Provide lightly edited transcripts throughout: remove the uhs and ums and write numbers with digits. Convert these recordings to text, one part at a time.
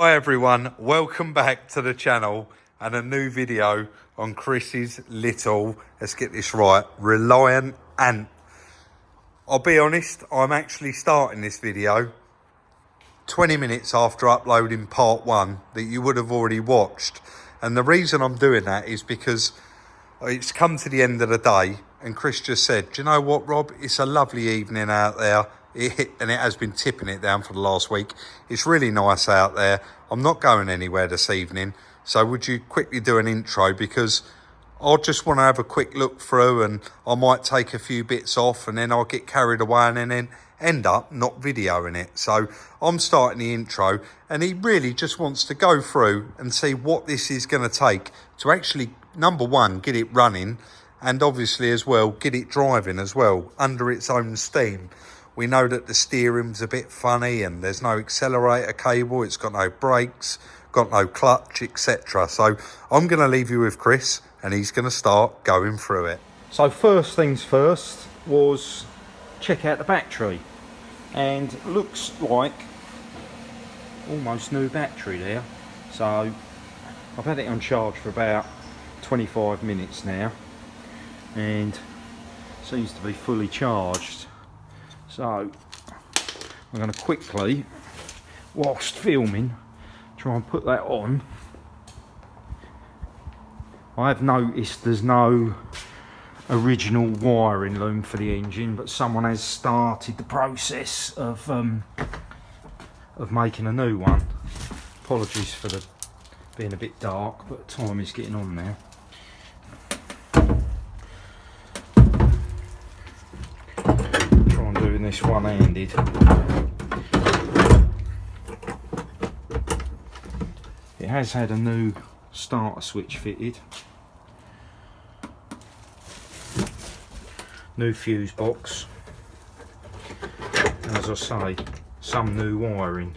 Hi everyone, welcome back to the channel and a new video on Chris's little, let's get this right, Reliant Ant. I'll be honest, I'm actually starting this video 20 minutes after uploading part 1 that you would have already watched. And the reason I'm doing that is because it's come to the end of the day and Chris just said, do you know what, Rob, it's a lovely evening out there. And it has been tipping it down for the last week. It's really nice out there. I'm not going anywhere this evening. So would you quickly do an intro? Because I just want to have a quick look through and I might take a few bits off and then I'll get carried away and then end up not videoing it. So I'm starting the intro and he really just wants to go through and see what this is going to take to actually, number one, get it running and obviously as well, get it driving as well under its own steam. We know that the steering's a bit funny and there's no accelerator cable, it's got no brakes, got no clutch, etc. So I'm going to leave you with Chris and he's going to start going through it. So first things first was check out the battery, and looks like almost new battery there. So I've had it on charge for about 25 minutes now and seems to be fully charged. So I'm going to quickly, whilst filming, try and put that on. I have noticed there's no original wiring loom for the engine, but someone has started the process of making a new one. Apologies for the being a bit dark, but time is getting on now. Doing this one-handed. It has had a new starter switch fitted, new fuse box, and as I say, some new wiring.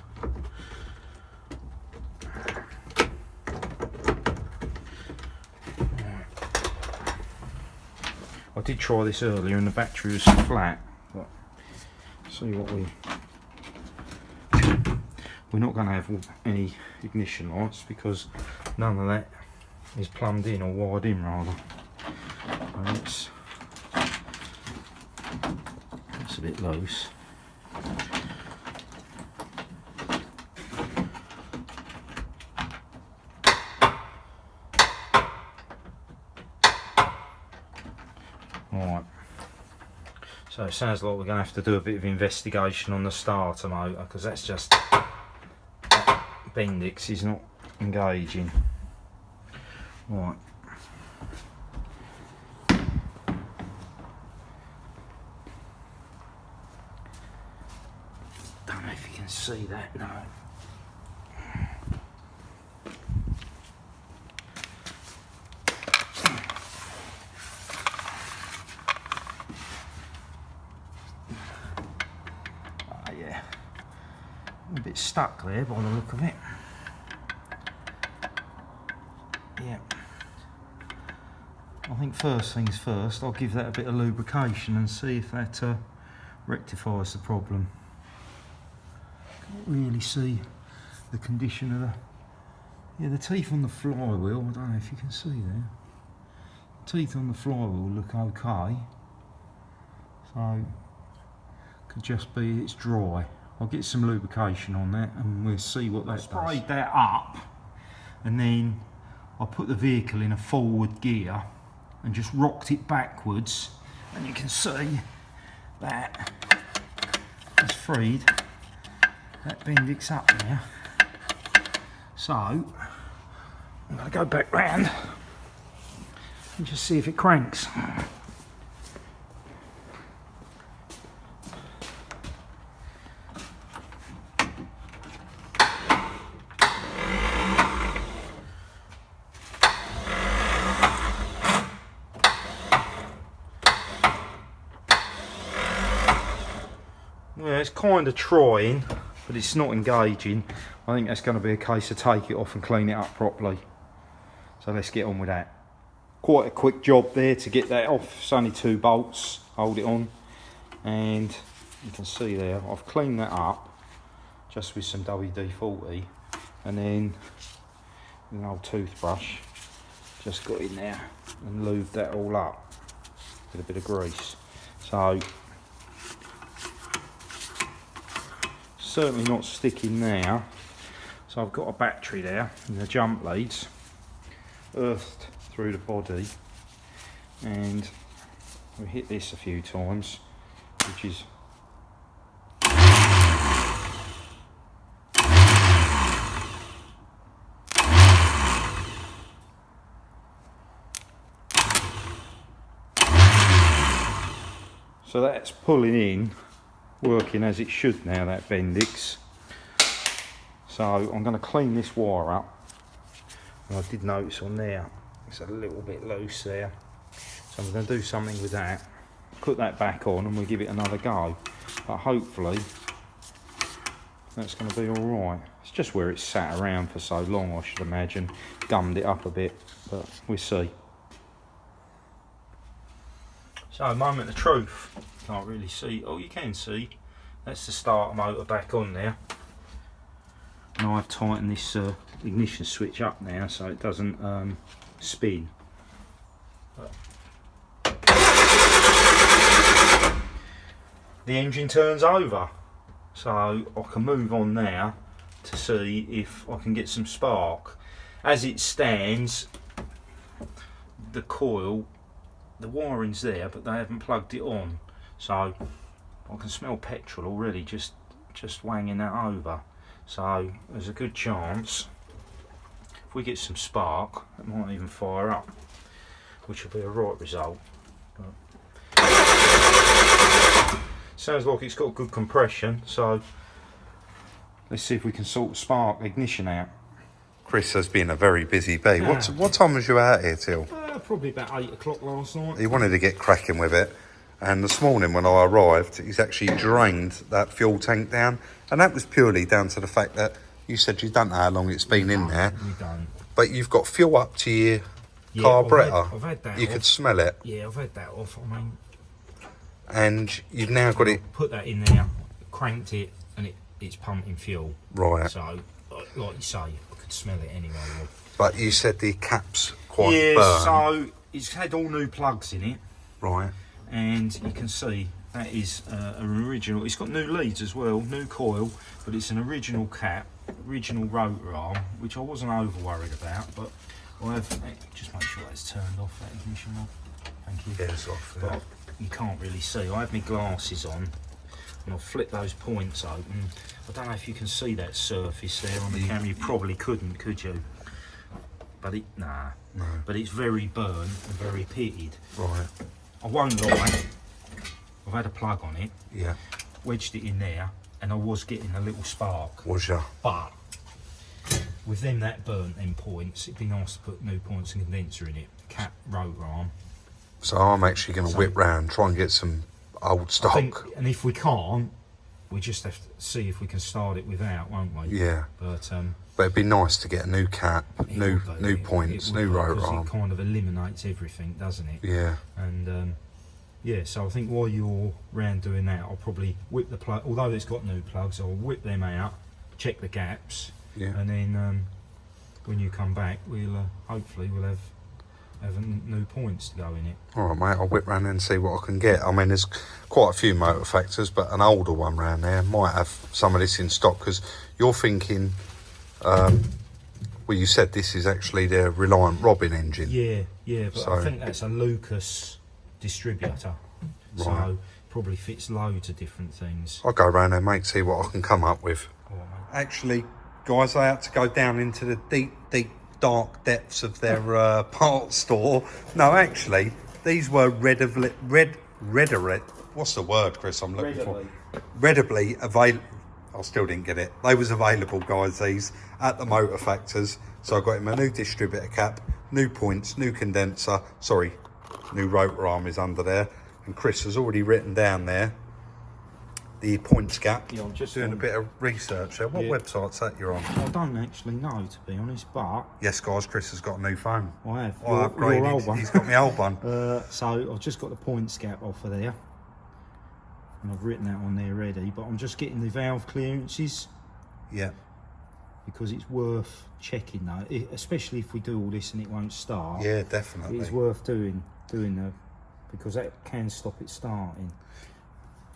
I did try this earlier and the battery was flat. See what we're not going to have any ignition lights because none of that is plumbed in or wired in rather. And it's a bit loose. Right. So it sounds like we're going to have to do a bit of investigation on the starter motor because that's just, that Bendix is not engaging. Right. Don't know if you can see that, no. A bit stuck there by the look of it. Yeah. I think first things first, I'll give that a bit of lubrication and see if that rectifies the problem. Can't really see the condition of the teeth on the flywheel. I don't know if you can see there. The teeth on the flywheel look okay. So could just be it's dry. I'll get some lubrication on that and we'll see what that does. I sprayed that up and then I put the vehicle in a forward gear and just rocked it backwards, and you can see that it's freed that Bendix up there. So I'm going to go back round and just see if it cranks. Yeah, it's kind of trying, but it's not engaging. I think that's going to be a case of take it off and clean it up properly. So let's get on with that. Quite a quick job there to get that off. It's only 2 bolts, hold it on, and you can see there I've cleaned that up just with some WD-40, and then with an old toothbrush, just got in there and lubed that all up with a bit of grease. So certainly not sticking now. So I've got a battery there in the jump leads, earthed through the body, and we hit this a few times, which is so that's pulling in, working as it should now, that Bendix. So I'm going to clean this wire up, and I did notice on there it's a little bit loose there, so I'm going to do something with that, put that back on, and we'll give it another go. But hopefully that's going to be alright. It's just where it's sat around for so long, I should imagine, gummed it up a bit, but we'll see. So, moment of truth. Can't really see. Oh, you can see. That's the starter motor back on there. And I've tightened this ignition switch up now so it doesn't spin. The engine turns over, so I can move on now to see if I can get some spark. As it stands, the coil, the wiring's there, but they haven't plugged it on, so I can smell petrol already just wanging that over. So there's a good chance if we get some spark, it might even fire up, which will be a right result. But sounds like it's got good compression, so let's see if we can sort the spark ignition out. Chris has been a very busy day. Yeah. What time was you out here till? Probably about 8 o'clock last night. He wanted to get cracking with it, and this morning when I arrived, he's actually drained that fuel tank down, and that was purely down to the fact that you said you don't know how long it's been in there. We don't. But you've got fuel up to your carburettor. I've had that you off. could smell it. Yeah, I've had that off. I mean, and you've now got it. Put that in there, cranked it, and it's pumping fuel. Right. So, like you say, I could smell it anyway. But you said the cap's quite yeah, burnt. so it's had all new plugs in it. Right. And you can see that is an original. It's got new leads as well, new coil, but it's an original cap, original rotor arm, which I wasn't over worried about. But I have just make sure that's turned off, that ignition knob. Thank you. Yeah, it's off. Yeah. But you can't really see. I have my glasses on, and I'll flip those points open. I don't know if you can see that surface there on the camera. You probably couldn't, could you? But no. But it's very burnt and very pitted. Right. I won't lie, I've had a plug on it, Yeah. wedged it in there, and I was getting a little spark. Was ya? But with them that burnt them points, it'd be nice to put new points and condenser in it, cap rotor arm. So I'm actually going to whip round, try and get some old stock. I think, and if we can't, we just have to see if we can start it without, won't we? Yeah. But it'd be nice to get a new cap, new points, new rotor arm. It kind of eliminates everything, doesn't it? Yeah. And yeah, so I think while you're round doing that, I'll probably whip the plug. Although it's got new plugs, I'll whip them out, check the gaps, Yeah. and then when you come back, we'll hopefully we'll have new points to go in it. All right, mate. I'll whip round and see what I can get. I mean, there's quite a few motor factors, but an older one round there might have some of this in stock, because you're thinking. Well, you said this is actually their Reliant Robin engine. Yeah, but I think that's a Lucas distributor, Right. so probably fits loads of different things. I'll go round there, mate, see what I can come up with. Oh, Actually, guys, I had to go down into the deep, dark depths of their parts store. No, actually, these were readily. What's the word, Chris? I'm looking for. Readily available. I still didn't get it. They was available, guys, these at the motor factors. So I got him a new distributor cap, new points, new condenser. Sorry, new rotor arm is under there. And Chris has already written down there the points gap. Yeah, I'm just doing a bit of research there. What website's that you're on? I don't actually know, to be honest, but Yes, guys, Chris has got a new phone. I have. I upgraded. Your old one. He's got my old one. So I've just got the points gap off of there, and I've written that on there already. But I'm just getting the valve clearances. Yeah. because it's worth checking though, especially if we do all this and it won't start. Yeah, definitely. It's worth doing because that can stop it starting.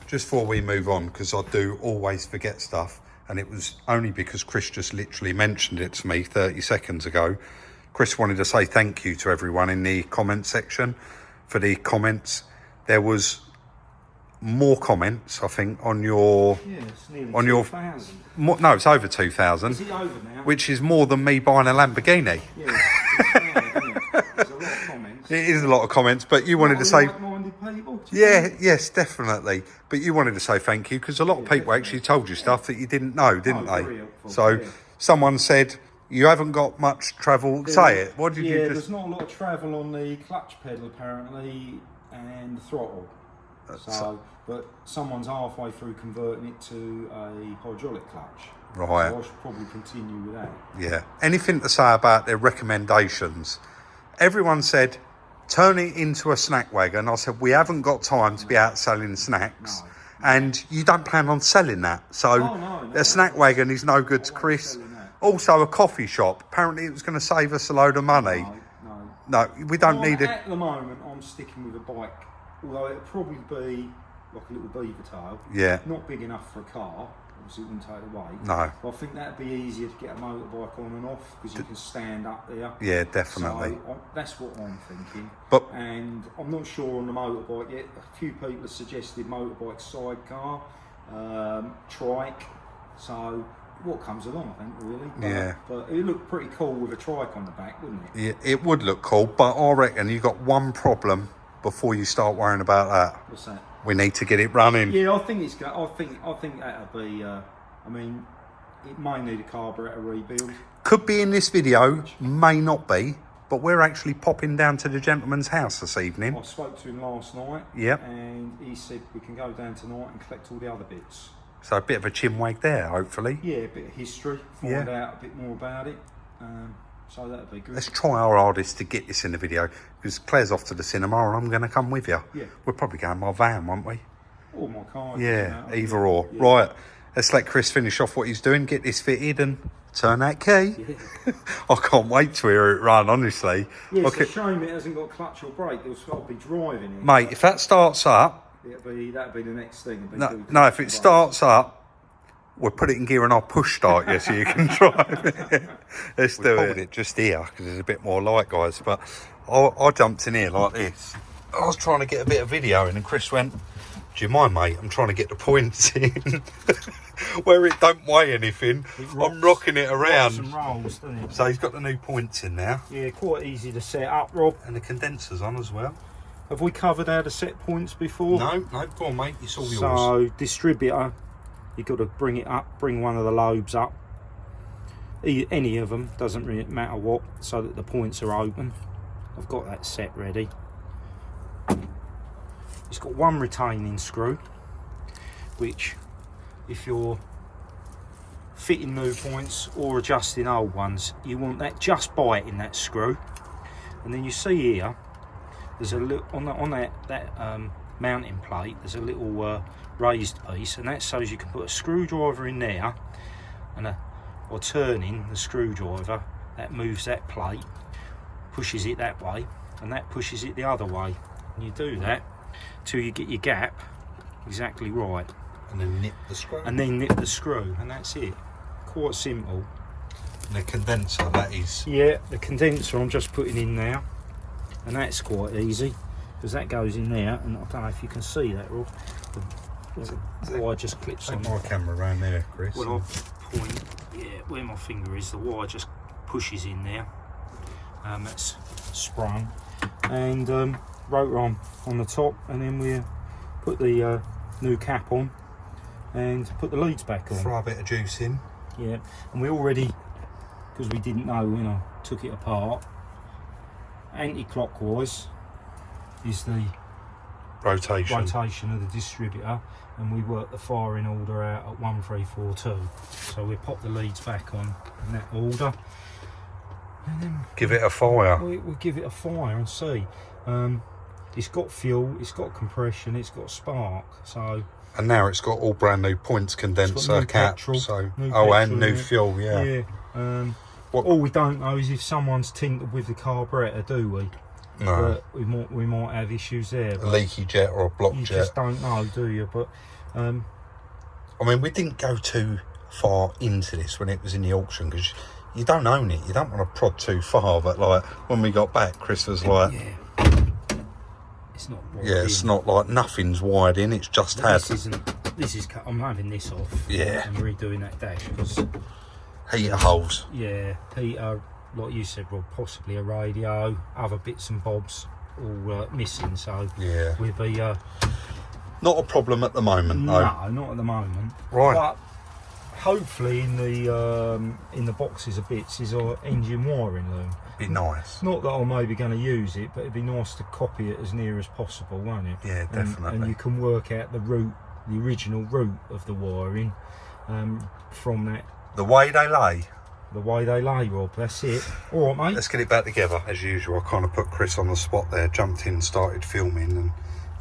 Just before we move on, because I do always forget stuff, and it was only because Chris just literally mentioned it to me 30 seconds ago. Chris wanted to say thank you to everyone in the comment section for the comments. There was more comments, I think, on your... Yeah, it's nearly on 2,000. No, it's over 2,000. Is it over now? Which is more than me buying a Lamborghini. Yeah, it's mad, isn't it? There's a lot of comments. It is a lot of comments, but you wanted to say... Like-minded people? Yeah, yes, definitely. But you wanted to say thank you because a lot of people actually told you stuff that you didn't know, didn't they? Very helpful, So yeah. someone said, you haven't got much travel. Say it. What did you just... there's not a lot of travel on the clutch pedal apparently and the throttle. But someone's halfway through converting it to a hydraulic clutch. Right. So I should probably continue with that. Yeah. Anything to say about their recommendations? Everyone said, turn it into a snack wagon. I said, we haven't got time to be out selling snacks. No. And you don't plan on selling that. So No, a snack wagon is no good to Chris. Also, a coffee shop. Apparently, it was going to save us a load of money. No, we don't need it. At the moment, I'm sticking with a bike. Although it'll probably be like a little beaver tail. Yeah. Not big enough for a car. Obviously, it wouldn't take the weight. No. But I think that'd be easier to get a motorbike on and off because you can stand up there. Yeah, definitely. So that's what I'm thinking. But and I'm not sure on the motorbike yet. A few people have suggested motorbike sidecar, trike. So what comes along, I think, really. Yeah. But it looked pretty cool with a trike on the back, wouldn't it? yeah, it would look cool. But I reckon you got one problem before you start worrying about that. What's that? We need to get it running. Yeah, I think it's going. I think that'll be. I mean, it may need a carburetor rebuild. Could be in this video, may not be. But we're actually popping down to the gentleman's house this evening. I spoke to him last night. Yep. And he said we can go down tonight and collect all the other bits. So a bit of a chinwag there, hopefully. Yeah, a bit of history. Find out a bit more about it. So that'd be good. Let's try our hardest to get this in the video because Claire's off to the cinema and I'm going to come with you. Yeah. We're probably going by van, won't we? Or my car. Yeah, either or. Yeah. Right, let's let Chris finish off what he's doing, get this fitted and turn that key. Yeah. I can't wait to hear it run, honestly. Yeah, it's a shame it hasn't got clutch or brake. I'll be driving it. Mate, if that starts up... That'd be the next thing. No, if it starts up, we'll put it in gear and I'll push start you so you can drive it. Let's do it. It just here because there's a bit more light, guys. But I jumped in here like this. I was trying to get a bit of video in and Chris went, do you mind, mate? I'm trying to get the points in. Where it don't weigh anything, I'm rocking it around. And rolls, doesn't it? So he's got the new points in now. Yeah, quite easy to set up, Rob. And the condenser's on as well. Have we covered how to set points before? No, go on, mate. It's all yours. So, distributor, you've got to bring it up, bring one of the lobes up. Any of them, doesn't really matter what, so that the points are open. I've got that set ready. It's got one retaining screw, which if you're fitting new points or adjusting old ones, you want that just biting that screw. And then you see here, there's a little on that mounting plate. There's a little raised piece, and that shows you can put a screwdriver in there, and or turning the screwdriver, that moves that plate, pushes it that way, and that pushes it the other way. And you do that till you get your gap exactly right. And then nip the screw. And then nip the screw, and that's it. Quite simple. And the condenser, that is. Yeah, the condenser I'm just putting in now. And that's quite easy because that goes in there, and I don't know if you can see that, Rob. The wire just clips on. Take my camera around there, Chris. Well, I'll point, where my finger is, the wire just pushes in there. That's sprung. And rotor arm on the top, and then we put the new cap on and put the leads back on. Throw a bit of juice in. Yeah, and we already, because we didn't know when I took it apart, anti-clockwise is the rotation of the distributor, and we work the firing order out at 1342. So we pop the leads back on in that order, and then give it a fire. We'll give it a fire and see. It's got fuel, it's got compression, it's got spark. So and now it's got all brand new points condenser new cap. petrol, So new and petrol, new fuel. Yeah. All we don't know is if someone's tinkered with the carburettor, do we? No. But we might have issues there. A leaky jet or a blocked jet. You just don't know, do you? But I mean, we didn't go too far into this when it was in the auction, because you don't own it. You don't want to prod too far. But like when we got back, Chris was like, it's not wired it's in. not like nothing's wired in. It's just had. I'm having this off. Yeah. And redoing that dash because Heater holes. Yeah, heater, like you said, Rob, possibly a radio, other bits and bobs all missing. So yeah, we'll be not a problem at the moment. No, though. not at the moment. Right. But hopefully in the boxes of bits is our engine wiring loom. Be nice. Not that I'm maybe going to use it, but it'd be nice to copy it as near as possible, won't it? Yeah, definitely. And you can work out the original route of the wiring from that. The way they lay. The way they lay, Rob. That's it. All right, mate. Let's get it back together as usual. I kind of put Chris on the spot there, jumped in, started filming, and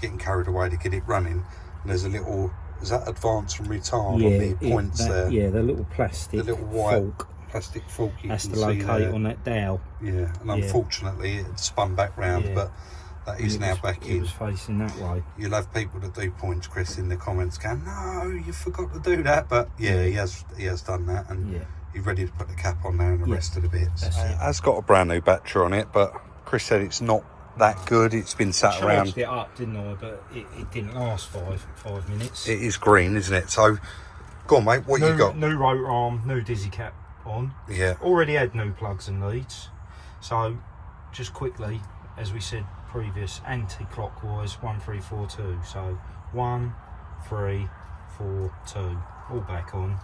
getting carried away to get it running. And there's a little. Is that advance and retard on the points there? Yeah, the little plastic. The little white fork. Plastic fork you That's can to see locate there. on that dowel. Yeah, and unfortunately it spun back round, but that is now back in. It was facing that way. You'll have people that do points, Chris, in the comments going, "No, you forgot to do that." But yeah, he has done that, and he's ready to put the cap on now and the rest of the bits. It has got a brand new battery on it, but Chris said it's not that good. It's been sat around. Charged it up, didn't I? But it didn't last 5 minutes. It is green, isn't it? So, go on, mate. What you got? New rotor arm, new dizzy cap on. Yeah. Already had new plugs and leads. So, just quickly, as we said previous, anti-clockwise 1342. So 1, 3, 4, 2. All back on.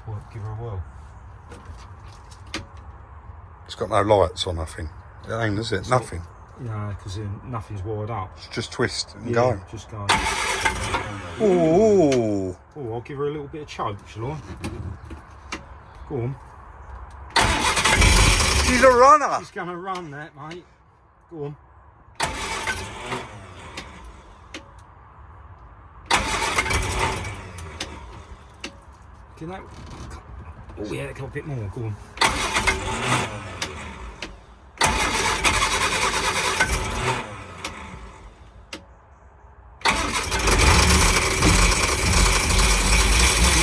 Well, give her a whirl. It's got no lights or nothing. It ain't, is it? Nothing. No, because nothing's wired up. Just twist and go. Just go. Ooh. Oh, I'll give her a little bit of choke, shall I? Go on. She's a runner. She's going to run that, mate. Go on. Can that... Oh yeah, a bit more. Go on.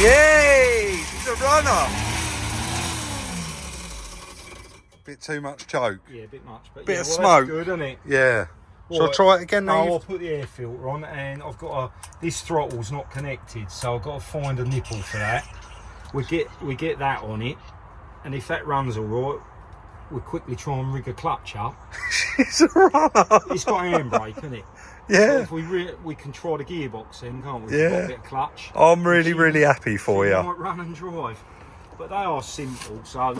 Yay! She's a runner. Bit too much choke. Yeah, a bit much, but bit of well, smoke. That's good, isn't it? Yeah. Shall I try it again now? No, I'll put the air filter on, and I've got this throttle's not connected, so I've got to find a nipple for that. We get that on it, and if that runs all right, we'll quickly try and rig a clutch up. She's a runner. It's got a handbrake, isn't it? Yeah. So if we can try the gearbox then, can't we? Yeah. We've got a bit of clutch. I'm really happy for you. Might run and drive, but they are simple. So.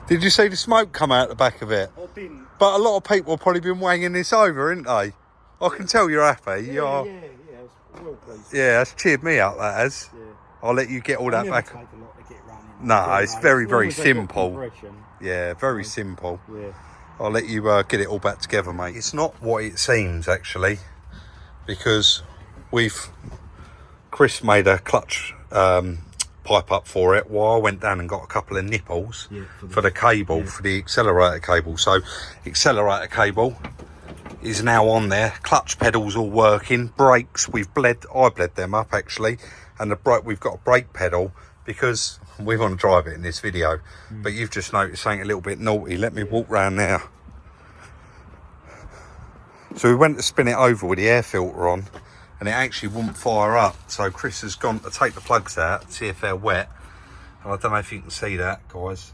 Did you see the smoke come out the back of it? I didn't. But a lot of people have probably been wanging this over, haven't they? I can tell you're happy. Yeah, you are. yeah, it's well pleased. Yeah, that's cheered me up, that has. Yeah. I'll let you get all that back. Take a lot to get running. No, it's very As long as they've got simple. compression. Yeah, very simple. Yeah. I'll let you get it all back together, mate. It's not what it seems, actually, because Chris made a clutch pipe up for it while I went down and got a couple of nipples for the cable, for the accelerator cable. So accelerator cable is now on there, clutch pedals all working, brakes I bled them up actually, and the brake, we've got a brake pedal because we want to drive it in this video, but you've just noticed something a little bit naughty. Let me walk round now. So we went to spin it over with the air filter on, and it actually wouldn't fire up. So Chris has gone to take the plugs out, see if they're wet. And I don't know if you can see that, guys.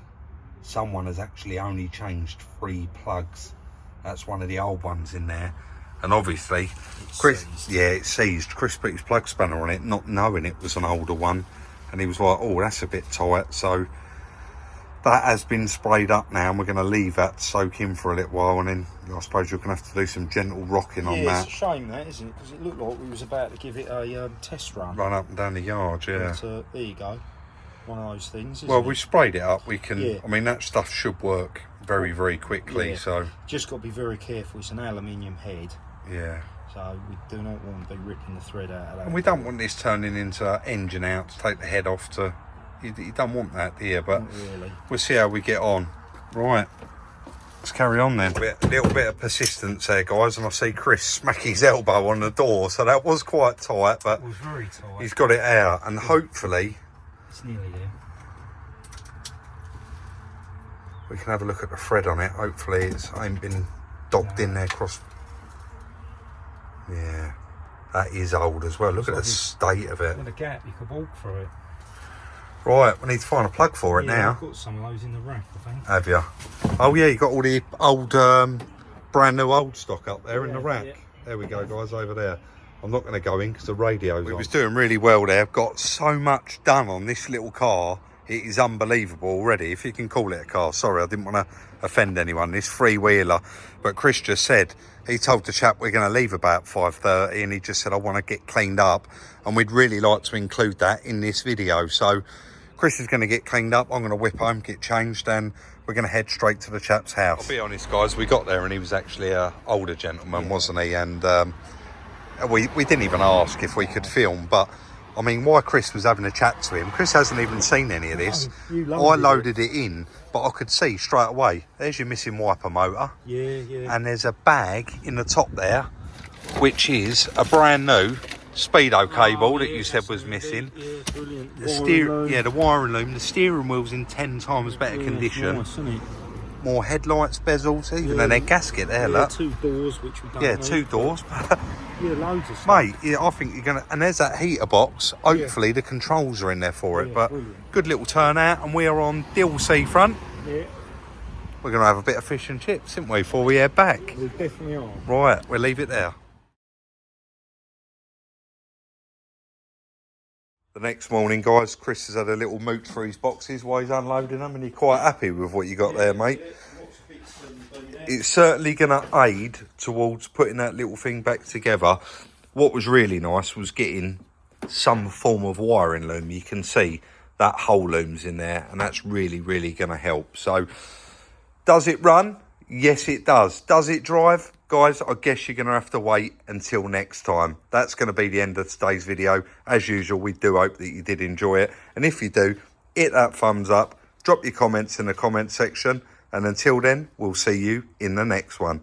Someone has actually only changed 3 plugs. That's one of the old ones in there. And obviously, Chris, it's seized. Chris put his plug spanner on it, not knowing it was an older one. And he was like, oh, that's a bit tight. So that has been sprayed up now, and we're going to leave that soak in for a little while, and then I suppose you're going to have to do some gentle rocking on that. It's a shame that, isn't it? Because it looked like we was about to give it a test run. Run up and down the yard, yeah. But, there you go. One of those things, isn't Well, it? we sprayed it up. We can, I mean, that stuff should work very quickly, so. Just got to be very careful. It's an aluminium head. Yeah. So we do not want to be ripping the thread out of that. And we don't want this turning into engine out to take the head off to You don't want that, do you? But Not really. we'll see how we get on. Right, let's carry on then. A little bit of persistence there, guys, and I see Chris smack his elbow on the door, so that was quite tight, but It was very tight. he's got it out, and hopefully It's nearly there. we can have a look at the thread on it. Hopefully it's ain't been dogged in there cross. Yeah, that is old as well. Look at the state of it. With a gap, you could walk through it. Right, we need to find a plug for it now. I've got some of those in the rack, I think. Have you? Oh yeah, you got all the old, brand new old stock up there in the rack. Yeah. There we go, guys, over there. I'm not going to go in because the radio's on. It was doing really well there. I've got so much done on this little car. It is unbelievable already, if you can call it a car. Sorry, I didn't want to offend anyone. This three-wheeler. But Chris just said, he told the chap we're going to leave about 5:30, and he just said, I want to get cleaned up. And we'd really like to include that in this video. So Chris is going to get cleaned up. I'm going to whip home, get changed, and we're going to head straight to the chap's house. I'll be honest, guys, we got there and he was actually an older gentleman, wasn't he? And we didn't even ask if we could film, but I mean, why Chris was having a chat to him, Chris hasn't even seen any of this. I loaded it in, but I could see straight away, there's your missing wiper motor. Yeah. And there's a bag in the top there, which is a brand new speedo cable that you said was missing. Yeah, brilliant. The wiring loom. The steering wheel's in 10 times better condition. Nice, isn't it? More headlights, bezels, even a neck gasket there, look. 2 doors, which we don't Yeah, need. 2 doors. Yeah, loads of stuff. Mate, yeah, I think you're gonna, and there's that heater box. Hopefully the controls are in there for it. But brilliant. good little turnout, and we are on Dill Seafront. Yeah, We're gonna have a bit of fish and chips, aren't we, before we head back? we definitely are. Right, we'll leave it there. The next morning, guys, Chris has had a little mooch for his boxes while he's unloading them, and you're quite happy with what you got there, mate. It's certainly going to aid towards putting that little thing back together. What was really nice was getting some form of wiring loom. You can see that hole loom's in there, and that's really, really going to help. So, does it run? Yes, it does. Does it drive? Guys, I guess you're going to have to wait until next time. That's going to be the end of today's video. As usual, we do hope that you did enjoy it. And if you do, hit that thumbs up. Drop your comments in the comment section. And until then, we'll see you in the next one.